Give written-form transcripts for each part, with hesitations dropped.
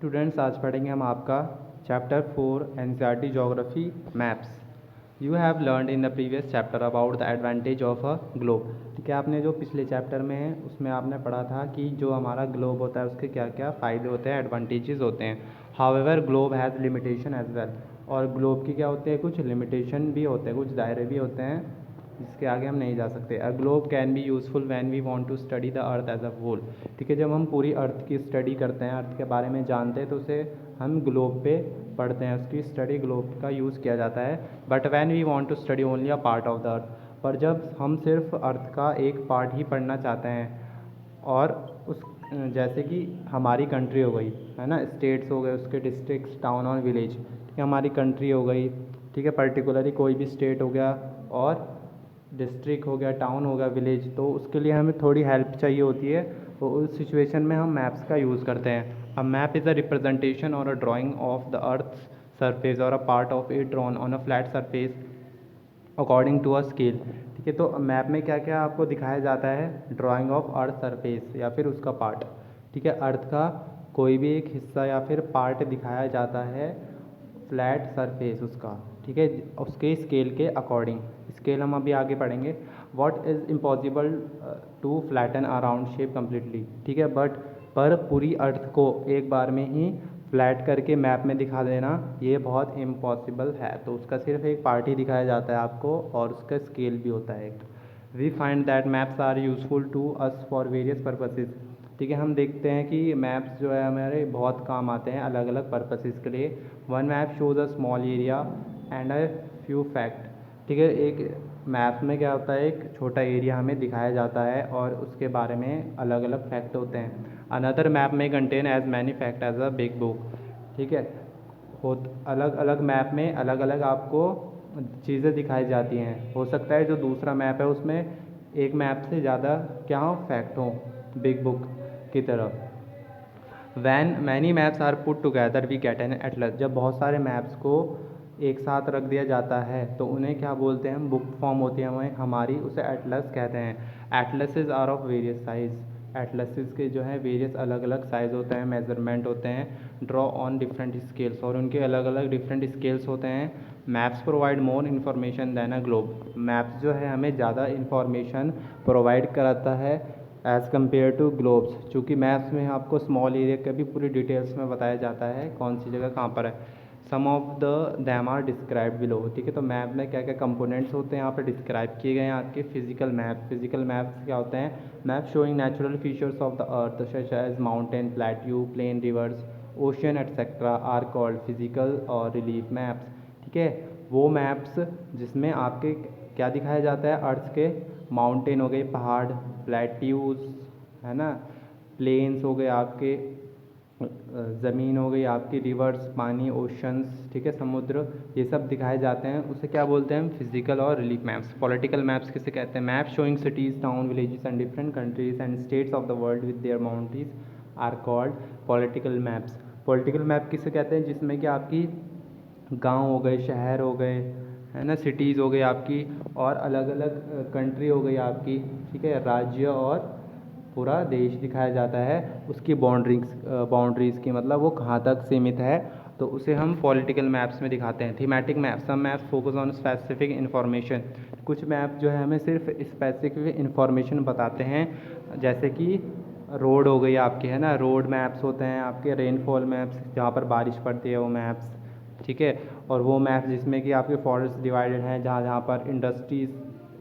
Students, आज पढ़ेंगे हम आपका chapter 4 NCERT geography maps. You have learned in the previous chapter about the advantage of a globe. ठीक है, आपने जो पिछले चैप्टर में है उसमें आपने पढ़ा था कि जो हमारा ग्लोब होता है उसके क्या क्या फ़ायदे होते हैं, एडवांटेजेस होते हैं। However globe has limitation as well. और ग्लोब की क्या होते हैं, कुछ लिमिटेशन भी होते हैं, कुछ दायरे भी होते हैं जिसके आगे हम नहीं जा सकते। A globe can be useful when we want to study the earth as a whole. ठीक है, जब हम पूरी अर्थ की स्टडी करते हैं, अर्थ के बारे में जानते हैं, तो उसे हम ग्लोब पे पढ़ते हैं, उसकी स्टडी ग्लोब का यूज़ किया जाता है। But when we want to study only a part of the earth, पर जब हम सिर्फ अर्थ का एक पार्ट ही पढ़ना चाहते हैं और उस जैसे कि हमारी कंट्री हो गई है ना, स्टेट्स हो गए, उसके डिस्ट्रिक्ट्स, टाउन और विलेज, ठीक है, हमारी कंट्री हो गई, ठीक है, पर्टिकुलरली कोई भी स्टेट हो गया और डिस्ट्रिक्ट हो गया, टाउन हो गया, विलेज, तो उसके लिए हमें थोड़ी हेल्प चाहिए होती है। तो उस सिचुएशन में हम मैप्स का यूज़ करते हैं। A map is a representation or a drawing of the earth surface or a part of it drawn on a flat surface according to a scale. ठीक है, तो मैप में क्या क्या आपको दिखाया जाता है, ड्राइंग ऑफ अर्थ सरफेस या फिर उसका पार्ट। ठीक है, अर्थ का कोई भी एक हिस्सा या फिर पार्ट दिखाया जाता है, फ्लैट सरफेस उसका, ठीक है, उसके स्केल के अकॉर्डिंग। स्केल हम अभी आगे पढ़ेंगे। What is impossible to flatten a round shape completely. ठीक है, बट पर पूरी अर्थ को एक बार में ही फ्लैट करके मैप में दिखा देना ये बहुत इम्पॉसिबल है, तो उसका सिर्फ एक पार्ट ही दिखाया जाता है आपको और उसका स्केल भी होता है एक। We find that maps are useful to us for various purposes. ठीक है, हम देखते हैं कि मैप्स जो है हमारे बहुत काम आते हैं अलग अलग पर्पसेस के लिए। One map shows a small area and a few fact. ठीक है, एक मैप में क्या होता है, एक छोटा एरिया हमें दिखाया जाता है और उसके बारे में अलग अलग फैक्ट होते हैं। अनदर मैप में contain as many fact as a big book. ठीक है, हो अलग अलग मैप में अलग अलग आपको चीज़ें दिखाई जाती हैं। हो सकता है जो दूसरा मैप है उसमें एक मैप से ज़्यादा क्या हो, फैक्ट हो, बिग बुक की तरह। When many maps are put together we get an atlas. जब बहुत सारे मैप्स को एक साथ रख दिया जाता है तो उन्हें क्या बोलते हैं, हम बुक फॉर्म होती है हमें हमारी, उसे एटलस कहते हैं। Atlases are of various size. Atlases के जो है वेरियस अलग अलग साइज़ होते हैं, मेजरमेंट होते हैं, ड्रॉ ऑन डिफरेंट स्केल्स, और उनके अलग अलग डिफरेंट स्केल्स होते हैं। Maps provide more information then a globe. Maps जो है हमें ज़्यादा इन्फॉर्मेशन प्रोवाइड कराता है एज़ कम्पेयर टू ग्लोब्स, चूँकि मैप्स में आपको स्मॉल एरिया का भी पूरी डिटेल्स में बताया जाता है कौन सी जगह कहाँ पर है। Some of the them are describe below. ठीक है, तो मैप में क्या क्या कंपोनेंट्स होते हैं यहाँ पर डिस्क्राइब किए गए हैं आपके। फिजिकल मैप, फिजिकल मैप्स क्या होते हैं, map showing natural features of the earth such as mountain, plateau, plain, rivers, ocean etcetera are called physical और रिलीफ मैप्स। ठीक है, वो मैप्स जिसमें आपके क्या दिखाया जाता है, अर्थ के माउंटेन हो गए, पहाड़, प्लेट्यूज है ना, प्लेन्स हो गए आपके, ज़मीन हो गई आपकी, रिवर्स, पानी, ओशंस, ठीक है, समुद्र, ये सब दिखाए जाते हैं। उसे क्या बोलते हैं हम, फिजिकल और रिलीफ मैप्स। पॉलिटिकल मैप्स किसे कहते हैं, map showing cities, town, villages and different countries and states of the world with their boundaries are called political maps. Political map किसे कहते हैं, जिसमें कि आपकी गांव हो गए, शहर हो गए, है ना, सिटीज़ हो गई आपकी, और अलग अलग कंट्री हो गई आपकी, ठीक है, राज्य और पूरा देश दिखाया जाता है। उसकी बाउंड्रीज़ की मतलब वो कहाँ तक सीमित है, तो उसे हम पॉलिटिकल मैप्स में दिखाते हैं। Thematic maps, some maps focus on specific information. कुछ मैप जो है हमें सिर्फ स्पेसिफिक इन्फॉर्मेशन बताते हैं, जैसे कि रोड हो गई आपकी, है ना, रोड मैप्स होते हैं आपके, रेनफॉल मैप्स जहाँ पर बारिश पड़ती है वो मैप्स, ठीक है, और वो मैप्स जिसमें कि आपके फॉरेस्ट डिवाइडेड हैं, जहाँ जहाँ पर इंडस्ट्रीज़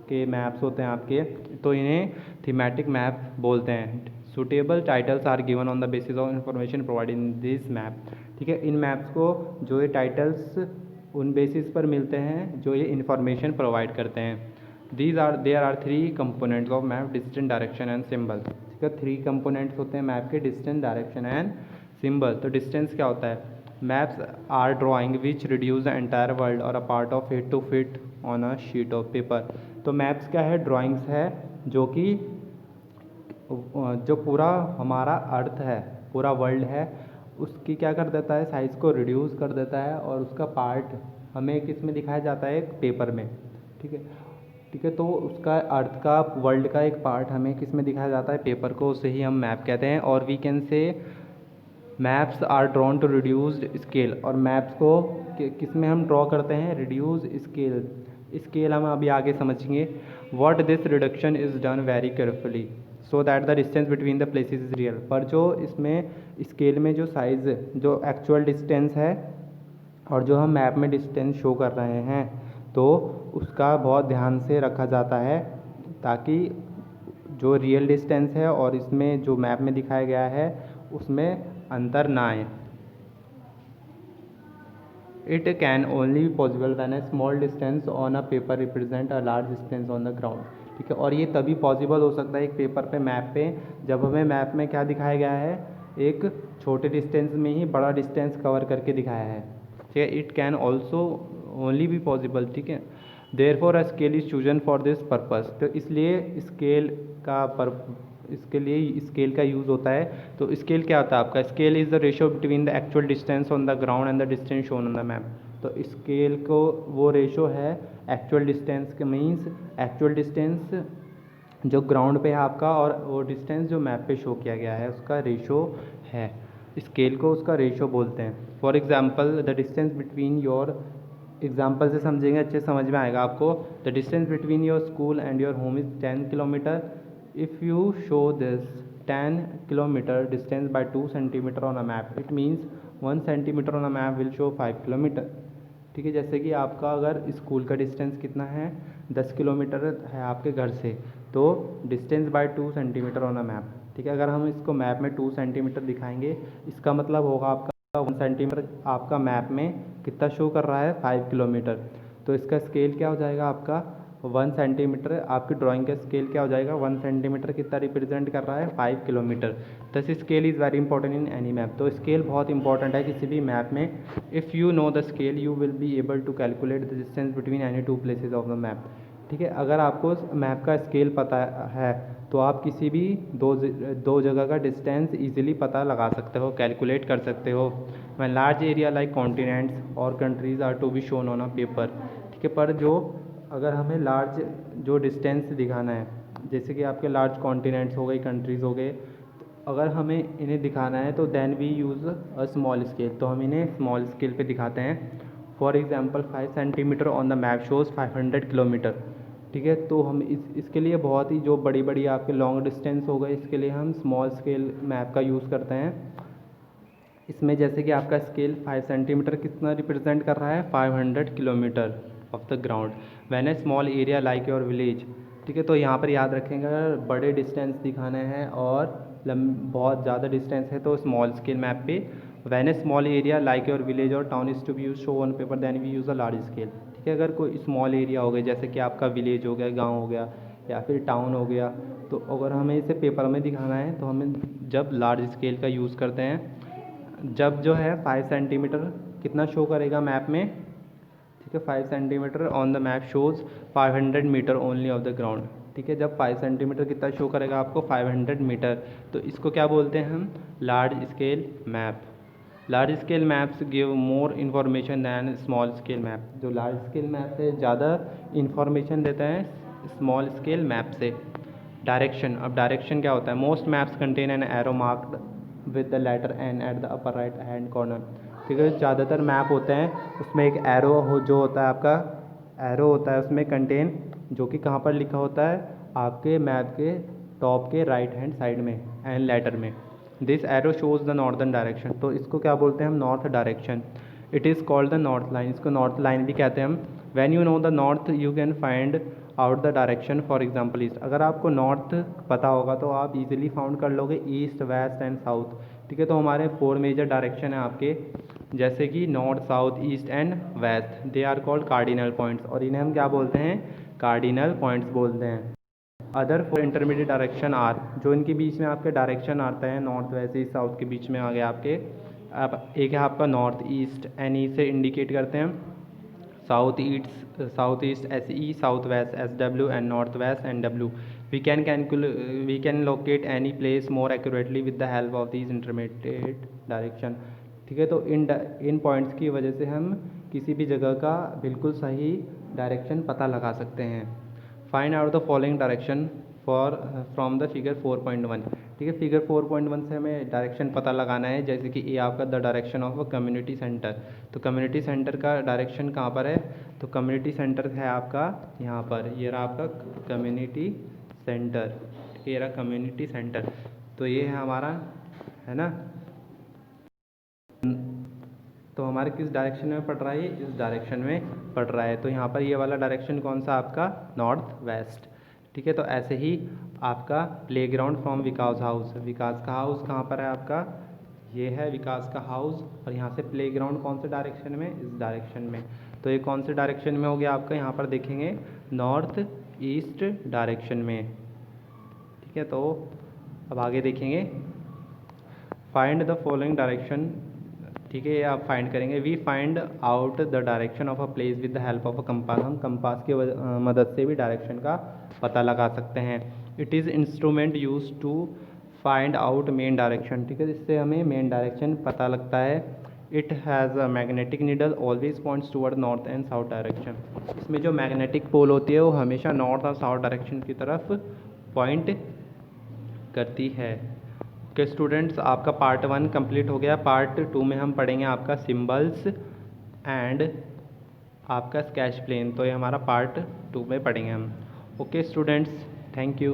के मैप्स होते हैं आपके, तो इन्हें थीमेटिक मैप बोलते हैं। Suitable titles are given on the basis of information provide in this map. ठीक है, इन मैप्स को जो ये टाइटल्स उन बेसिस पर मिलते हैं जो ये इंफॉर्मेशन प्रोवाइड करते हैं। There are three components of map, distance, direction and symbol. ठीक है, थ्री कंपोनेंट्स होते हैं मैप के, डिस्टेंस, डायरेक्शन एंड सिंबल। तो डिस्टेंस क्या होता है, maps are drawing which reduce the entire world or a part of it to fit on a sheet of paper. तो मैप्स क्या है, ड्राइंग्स है जो कि जो पूरा हमारा अर्थ है, पूरा वर्ल्ड है, उसकी क्या कर देता है, साइज़ को रिड्यूस कर देता है, और उसका पार्ट हमें किस में दिखाया जाता है, एक पेपर में। ठीक है, ठीक है, तो उसका अर्थ का, वर्ल्ड का एक पार्ट हमें किस में दिखाया जाता है, पेपर को, उसे ही हम मैप कहते हैं। और we can say maps are drawn to reduced scale, और मैप्स को किस में हम ड्रॉ करते हैं, रिड्यूस स्केल। स्केल हम अभी आगे समझेंगे। What this reduction is done very carefully so that the distance between the places is real. पर जो इसमें स्केल में जो साइज़, जो एक्चुअल डिस्टेंस है और जो हम मैप में डिस्टेंस शो कर रहे हैं, तो उसका बहुत ध्यान से रखा जाता है ताकि जो रियल डिस्टेंस है और इसमें जो मैप में दिखाया गया है उसमें अंतर ना आए। It can only be possible when a small distance on a paper represent a large distance on the ground. ठीक है, और ये तभी पॉसिबल हो सकता है एक पेपर पे, मैप पे, जब हमें मैप में क्या दिखाया गया है, एक छोटे डिस्टेंस में ही बड़ा डिस्टेंस कवर करके दिखाया है। ठीक है, it can also only be possible. ठीक है, therefore a scale is chosen for this purpose. तो इसलिए स्केल का इसके लिए स्केल का यूज़ होता है। तो स्केल क्या होता है आपका, scale is the ratio between the actual distance on the ground and the distance shown on the map. तो स्केल को वो रेशो है एक्चुअल डिस्टेंस के, मीन्स एक्चुअल डिस्टेंस जो ग्राउंड पे है आपका और वो डिस्टेंस जो मैप पे शो किया गया है उसका रेशो है। स्केल को उसका रेशो बोलते हैं। For example the distance between your, example से समझेंगे अच्छे समझ में आएगा आपको। The distance between your school and your home is 10 kilometre. If you show this 10 kilometre distance by 2 centimetre on a map, it means 1 centimetre on a map will show 5 kilometre. ठीक है, जैसे कि आपका अगर स्कूल का distance कितना है, 10 kilometre है आपके घर से, तो distance by 2 centimetre on a map. ठीक है, अगर हम इसको मैप में 2 सेंटीमीटर दिखाएंगे, इसका मतलब होगा आपका 1 सेंटीमीटर आपका मैप में कितना शो कर रहा है, 5 किलोमीटर। तो इसका स्केल क्या हो जाएगा आपका 1 सेंटीमीटर, आपकी ड्राइंग का स्केल क्या हो जाएगा, 1 सेंटीमीटर कितना रिप्रेजेंट कर रहा है, 5 kilometre. This scale is very important in any map. तो स्केल बहुत इंपॉर्टेंट है किसी भी मैप में। If you know the scale you will be able to calculate the distance between any two places of the map. ठीक है, अगर आपको मैप का स्केल पता है तो आप किसी भी दो जगह का डिस्टेंस इजीली पता लगा सकते हो, कैलकुलेट कर सकते हो। When large area like continents or countries are to be shown on a paper. ठीक है, पर जो अगर हमें लार्ज जो डिस्टेंस दिखाना है, जैसे कि आपके लार्ज कॉन्टिनेंट्स हो गए, कंट्रीज़ हो गए, अगर हमें इन्हें दिखाना है तो then we use a small scale. तो हम इन्हें स्मॉल स्केल पे दिखाते हैं। For example 5 centimetre on the map shows 500 kilometre. ठीक है, तो हम इसके लिए बहुत ही जो बड़ी बड़ी आपके लॉन्ग डिस्टेंस हो गए, इसके लिए हम स्मॉल स्केल मैप का यूज़ करते हैं। इसमें जैसे कि आपका स्केल 5 सेंटीमीटर कितना रिप्रेजेंट कर रहा है, 500 kilometre of the ground when a small area like your village. ठीक है, तो यहाँ पर याद रखेंगे अगर बड़े डिस्टेंस दिखाने हैं और बहुत ज़्यादा डिस्टेंस है तो स्मॉल स्केल मैप पे। When a small area like your village or town is to be use show on paper then we use a large scale. ठीक है, अगर कोई स्मॉल एरिया हो गया जैसे कि आपका विलेज हो गया, गाँव हो गया या फिर टाउन हो गया, तो अगर हमें इसे पेपर में दिखाना है तो हमें जब लार्ज स्केल का यूज़ करते हैं। जब जो है 5 सेंटीमीटर कितना शो करेगा मैप में। ठीक है, 5 centimetre on the map shows 500 metre only of the ground. ठीक है, जब 5 सेंटीमीटर कितना शो करेगा आपको, 500 मीटर, तो इसको क्या बोलते हैं हम, large scale map. Large scale maps give more information than small scale map. जो लार्ज स्केल मैप से ज़्यादा इन्फॉर्मेशन देते हैं स्मॉल स्केल मैप से। डायरेक्शन, अब डायरेक्शन क्या होता है, most maps contain an arrow marked with the letter N at the upper right hand corner. ठीक है, ज़्यादातर मैप होते हैं उसमें एक एरो हो जो होता है आपका, एरो होता है उसमें कंटेन, जो कि कहाँ पर लिखा होता है, आपके मैप के टॉप के राइट हैंड साइड में एन लेटर में। This arrow shows the northern direction. तो इसको क्या बोलते हैं हम, north direction. It is called the north line, इसको नॉर्थ लाइन भी कहते हैं हम। When you know the north you can find out the direction for example east. अगर आपको नॉर्थ पता होगा तो आप इजीली फाउंड कर लोगे ईस्ट, वेस्ट एंड साउथ। ठीक है, तो हमारे 4 मेजर डायरेक्शन है आपके, जैसे कि north, south, east and west. They are called cardinal points, और इन्हें हम क्या बोलते हैं, कार्डिनल पॉइंट्स बोलते हैं। अदर 4 इंटरमीडिएट डायरेक्शन आर, जो इनके बीच में आपके डायरेक्शन आते हैं, नॉर्थ, वेस्ट, ईस्ट, साउथ के बीच में आ गया आपके। अब एक है आपका नॉर्थ ईस्ट, एन ई से इंडिकेट करते हैं। South east S E, south west S W and north west N W. We can locate any place more accurately with the help of these intermediate direction. ठीक है, तो इन points की वजह से हम किसी भी जगह का बिल्कुल सही डायरेक्शन पता लगा सकते हैं। Find out the following direction for from the figure 4.1। ठीक है, फिगर 4.1 से हमें डायरेक्शन पता लगाना है। जैसे कि ये आपका the direction of a community centre, तो कम्युनिटी सेंटर का डायरेक्शन कहाँ पर है? तो कम्युनिटी सेंटर है आपका यहाँ पर, ये रहा आपका कम्युनिटी सेंटर, ये रहा कम्युनिटी सेंटर। तो ये है हमारा, है ना। तो हमारे किस डायरेक्शन में पड़ रहा है? ये इस डायरेक्शन में पड़ रहा है। तो यहाँ पर ये वाला डायरेक्शन कौन सा आपका? North west. ठीक है, तो ऐसे ही आपका प्लेग्राउंड फ्रॉम विकास हाउस, विकास का हाउस कहाँ पर है आपका? ये है विकास का हाउस, और यहाँ से प्लेग्राउंड कौन से डायरेक्शन में? इस डायरेक्शन में। तो ये कौन से डायरेक्शन में हो गया आपका? यहाँ पर देखेंगे नॉर्थ ईस्ट डायरेक्शन में। ठीक है, तो अब आगे देखेंगे, फाइंड द फॉलोइंग डायरेक्शन। ठीक है, ये आप फाइंड करेंगे। We find out the direction of a place with the help of a compass. हम कंपास की मदद से भी डायरेक्शन का पता लगा सकते हैं। It is instrument use to find out main direction. ठीक है, इससे हमें मेन डायरेक्शन पता लगता है। It has a magnetic needle always points toward north and south direction. इसमें जो मैग्नेटिक पोल होती है वो हमेशा नॉर्थ और साउथ डायरेक्शन की तरफ पॉइंट करती है। ओके स्टूडेंट्स, आपका पार्ट 1 कंप्लीट हो गया। पार्ट 2 में हम पढ़ेंगे आपका सिंबल्स एंड आपका स्केच प्लेन। तो ये हमारा पार्ट 2 में पढ़ेंगे हम। Okay students, thank you.